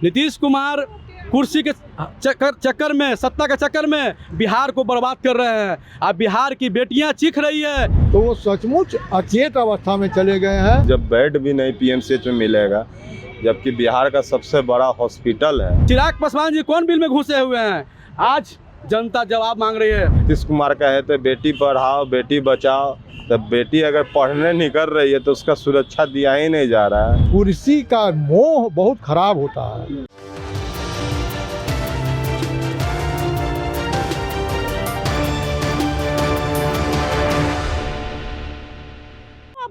नीतीश कुमार कुर्सी के चक्कर में, सत्ता के चक्कर में बिहार को बर्बाद कर रहे हैं। अब बिहार की बेटियां चीख रही है। तो वो सचमुच अचेत अवस्था में चले गए हैं। जब बेड भी नहीं पीएमसीएच में मिलेगा, जबकि बिहार का सबसे बड़ा हॉस्पिटल है। चिराग पासवान जी कौन बिल में घुसे हुए हैं? आज जनता जवाब मांग रही है। नीतीश कुमार का है तो बेटी पढ़ाओ बेटी बचाओ, तब बेटी अगर पढ़ने नहीं कर रही है तो उसका सुरक्षा दिया ही नहीं जा रहा है। कुर्सी का मोह बहुत खराब होता है।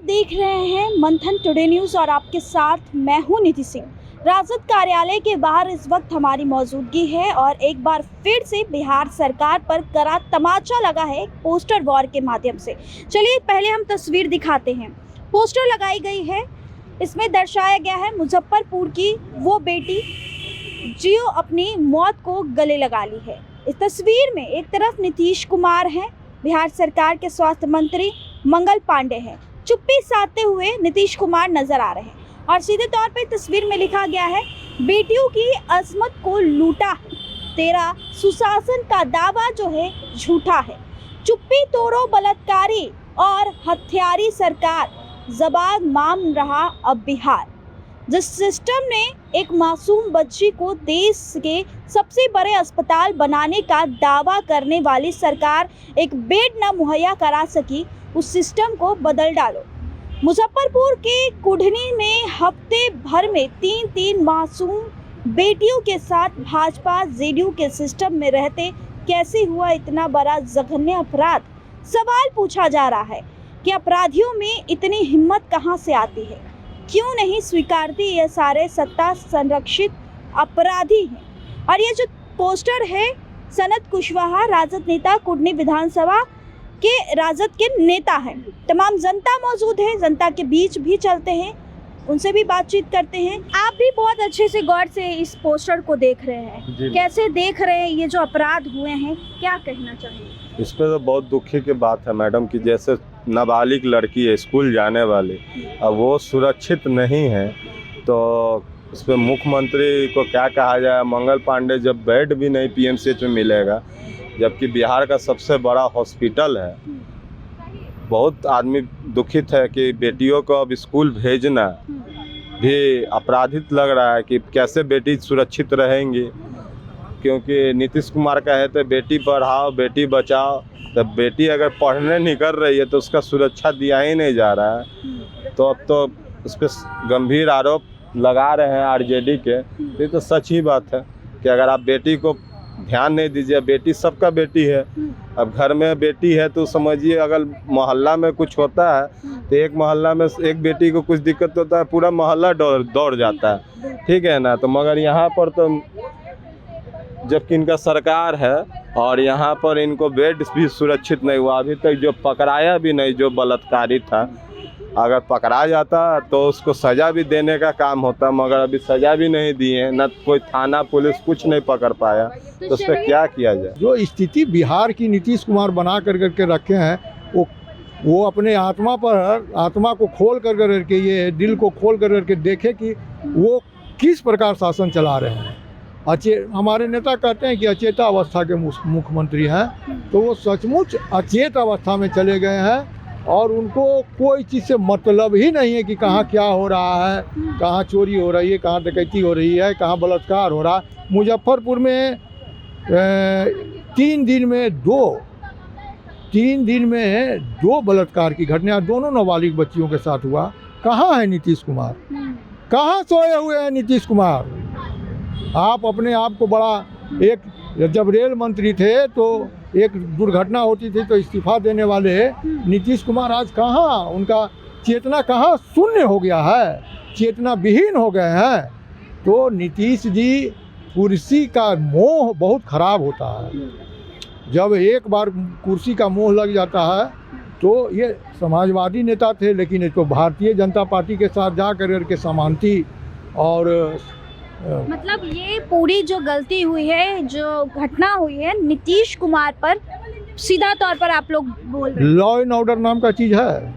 देख रहे हैं मंथन टुडे न्यूज़ और आपके साथ मैं हूं निधि सिंह। राजद कार्यालय के बाहर इस वक्त हमारी मौजूदगी है और एक बार फिर से बिहार सरकार पर कड़ा तमाचा लगा है पोस्टर वॉर के माध्यम से। चलिए पहले हम तस्वीर दिखाते हैं। पोस्टर लगाई गई है, इसमें दर्शाया गया है मुजफ्फरपुर की वो बेटी जो अपनी मौत को गले लगा ली है। इस तस्वीर में एक तरफ नीतीश कुमार हैं, बिहार सरकार के स्वास्थ्य मंत्री मंगल पांडे हैं। चुप्पी साधते हुए नीतीश कुमार नजर आ रहे हैं और सीधे तौर पे तस्वीर में लिखा गया है, बेटियों की अजमत को लूटा, तेरा सुशासन का दावा जो है झूठा है। चुप्पी तोड़ो बलात्कारी और हत्यारी सरकार, जवाब मांग रहा अब बिहार। जिस सिस्टम ने एक मासूम बच्ची को देश के सबसे बड़े अस्पताल बनाने का दावा करने वाली सरकार एक बेड न मुहैया करा सकी, उस सिस्टम को बदल डालो। मुजफ्फरपुर के कुढ़नी में हफ्ते भर में 3 मासूम बेटियों के साथ भाजपा जेडीयू के सिस्टम में रहते कैसे हुआ इतना बड़ा जघन्य अपराध? सवाल पूछा जा रहा है कि अपराधियों में इतनी हिम्मत कहां से आती है? क्यों नहीं स्वीकारती ये सारे सत्ता संरक्षित अपराधी हैं? और ये जो पोस्टर है, सनत कुशवाहा राजद नेता, कुढ़नी विधानसभा के राजद के नेता हैं। तमाम जनता मौजूद है, जनता के बीच भी चलते हैं, उनसे भी बातचीत करते हैं। आप भी बहुत अच्छे से गौर से इस पोस्टर को देख रहे हैं, कैसे देख रहे हैं ये जो अपराध हुए हैं, क्या कहना चाहिए? इस पर तो बहुत दुखी की बात है मैडम कि जैसे नाबालिग लड़की है स्कूल जाने वाली, अब वो सुरक्षित नहीं है, तो इस पर मुख्यमंत्री को क्या कहा जाए? मंगल पांडे, जब बेड भी नहीं पीएमसीएच में मिलेगा, जबकि बिहार का सबसे बड़ा हॉस्पिटल है। बहुत आदमी दुखित है कि बेटियों को अब स्कूल भेजना भी अपराधित लग रहा है कि कैसे बेटी सुरक्षित रहेंगी, क्योंकि नीतीश कुमार का है तो बेटी पढ़ाओ बेटी बचाओ, तब बेटी अगर पढ़ने नहीं कर रही है तो उसका सुरक्षा दिया ही नहीं जा रहा है। तो अब तो उस पर गंभीर आरोप लगा रहे हैं आरजेडी के। ये तो सच ही बात है कि अगर आप बेटी को ध्यान नहीं दीजिए, बेटी सबका बेटी है। अब घर में बेटी है तो समझिए अगर मोहल्ला में कुछ होता है तो एक मोहल्ला में एक बेटी को कुछ दिक्कत होता है, पूरा मोहल्ला दौड़ जाता है, ठीक है ना? तो मगर यहाँ पर तो जबकि इनका सरकार है और यहाँ पर इनको बेड भी सुरक्षित नहीं हुआ। अभी तक जो पकड़ाया भी नहीं, जो बलात्कारी था, अगर पकड़ा जाता तो उसको सज़ा भी देने का काम होता, मगर अभी सज़ा भी नहीं दी है, न कोई थाना पुलिस कुछ नहीं पकड़ पाया, तो उस पर क्या किया जाए? जो स्थिति बिहार की नीतीश कुमार बना करके रखे हैं, वो अपने आत्मा को खोल करके, ये दिल को खोल करके देखे कि वो किस प्रकार शासन चला रहे हैं। हमारे नेता कहते हैं कि अचेता अवस्था के मुख्यमंत्री हैं, तो वो सचमुच अचेत अवस्था में चले गए हैं और उनको कोई चीज़ से मतलब ही नहीं है कि कहाँ क्या हो रहा है, कहाँ चोरी हो रही है, कहाँ डकैती हो रही है, कहाँ बलात्कार हो रहा है। मुजफ्फरपुर में 3 दिन में दो बलात्कार की घटना दोनों नाबालिग बच्चियों के साथ हुआ। कहाँ है नीतीश कुमार? कहाँ सोए हुए हैं नीतीश कुमार? आप अपने आप को बड़ा, जब रेल मंत्री थे तो एक दुर्घटना होती थी तो इस्तीफा देने वाले नीतीश कुमार आज कहाँ, उनका चेतना कहाँ शून्य हो गया है, चेतना विहीन हो गए हैं। तो नीतीश जी, कुर्सी का मोह बहुत खराब होता है। जब एक बार कुर्सी का मोह लग जाता है तो ये समाजवादी नेता थे, लेकिन इसको भारतीय जनता पार्टी के साथ जा करके समानती और मतलब ये पूरी जो गलती हुई है, जो घटना हुई है नीतीश कुमार पर, सीधा तौर पर आप लोग बोल रहे हैं लॉ एंड ऑर्डर नाम का चीज़ है।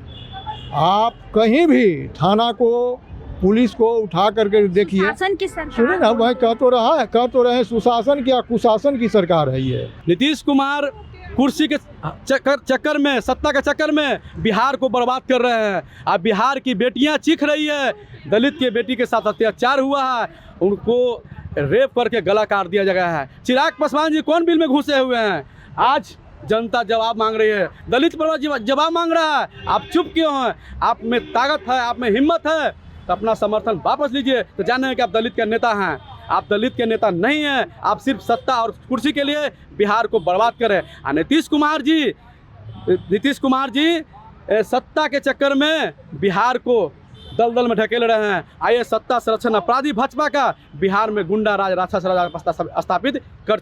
आप कहीं भी थाना को पुलिस को उठा करके देखिए। शासन की सरकार सुनिए ना भाई, कह तो रहे सुशासन की या कुशासन की सरकार है ये। नीतीश कुमार कुर्सी के चक्कर में, सत्ता के चक्कर में बिहार को बर्बाद कर रहे हैं। अब बिहार की बेटियां चीख रही है, दलित की बेटी के साथ अत्याचार हुआ है, उनको रेप करके गला काट दिया गया है। चिराग पासवान जी कौन बिल में घुसे हुए हैं? आज जनता जवाब मांग रही है, दलित परिवार जवाब मांग रहा है। आप चुप क्यों हैं? आप में ताकत है, आप में हिम्मत है तो अपना समर्थन वापस लीजिए। तो जाने कि आप दलित के नेता हैं, आप दलित के नेता नहीं हैं। आप सिर्फ सत्ता और कुर्सी के लिए बिहार को बर्बाद करें। नीतीश कुमार जी सत्ता के चक्कर में बिहार को दलदल में ढकेल रहे हैं। आइए सत्ता संरक्षण अपराधी भाजपा का बिहार में गुंडा राज, राक्षस राज स्थापित कर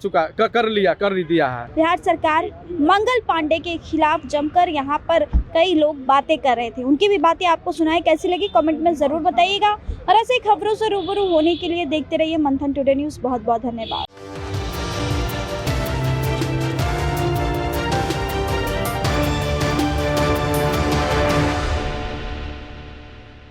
दिया है। बिहार सरकार मंगल पांडे के खिलाफ जमकर यहाँ पर कई लोग बातें कर रहे थे, उनकी भी बातें आपको सुनाई, कैसी लगी कमेंट में ज़रूर बताइएगा। और ऐसे खबरों से रूबरू होने के लिए देखते रहिए मंथन टुडे न्यूज़। बहुत बहुत धन्यवाद।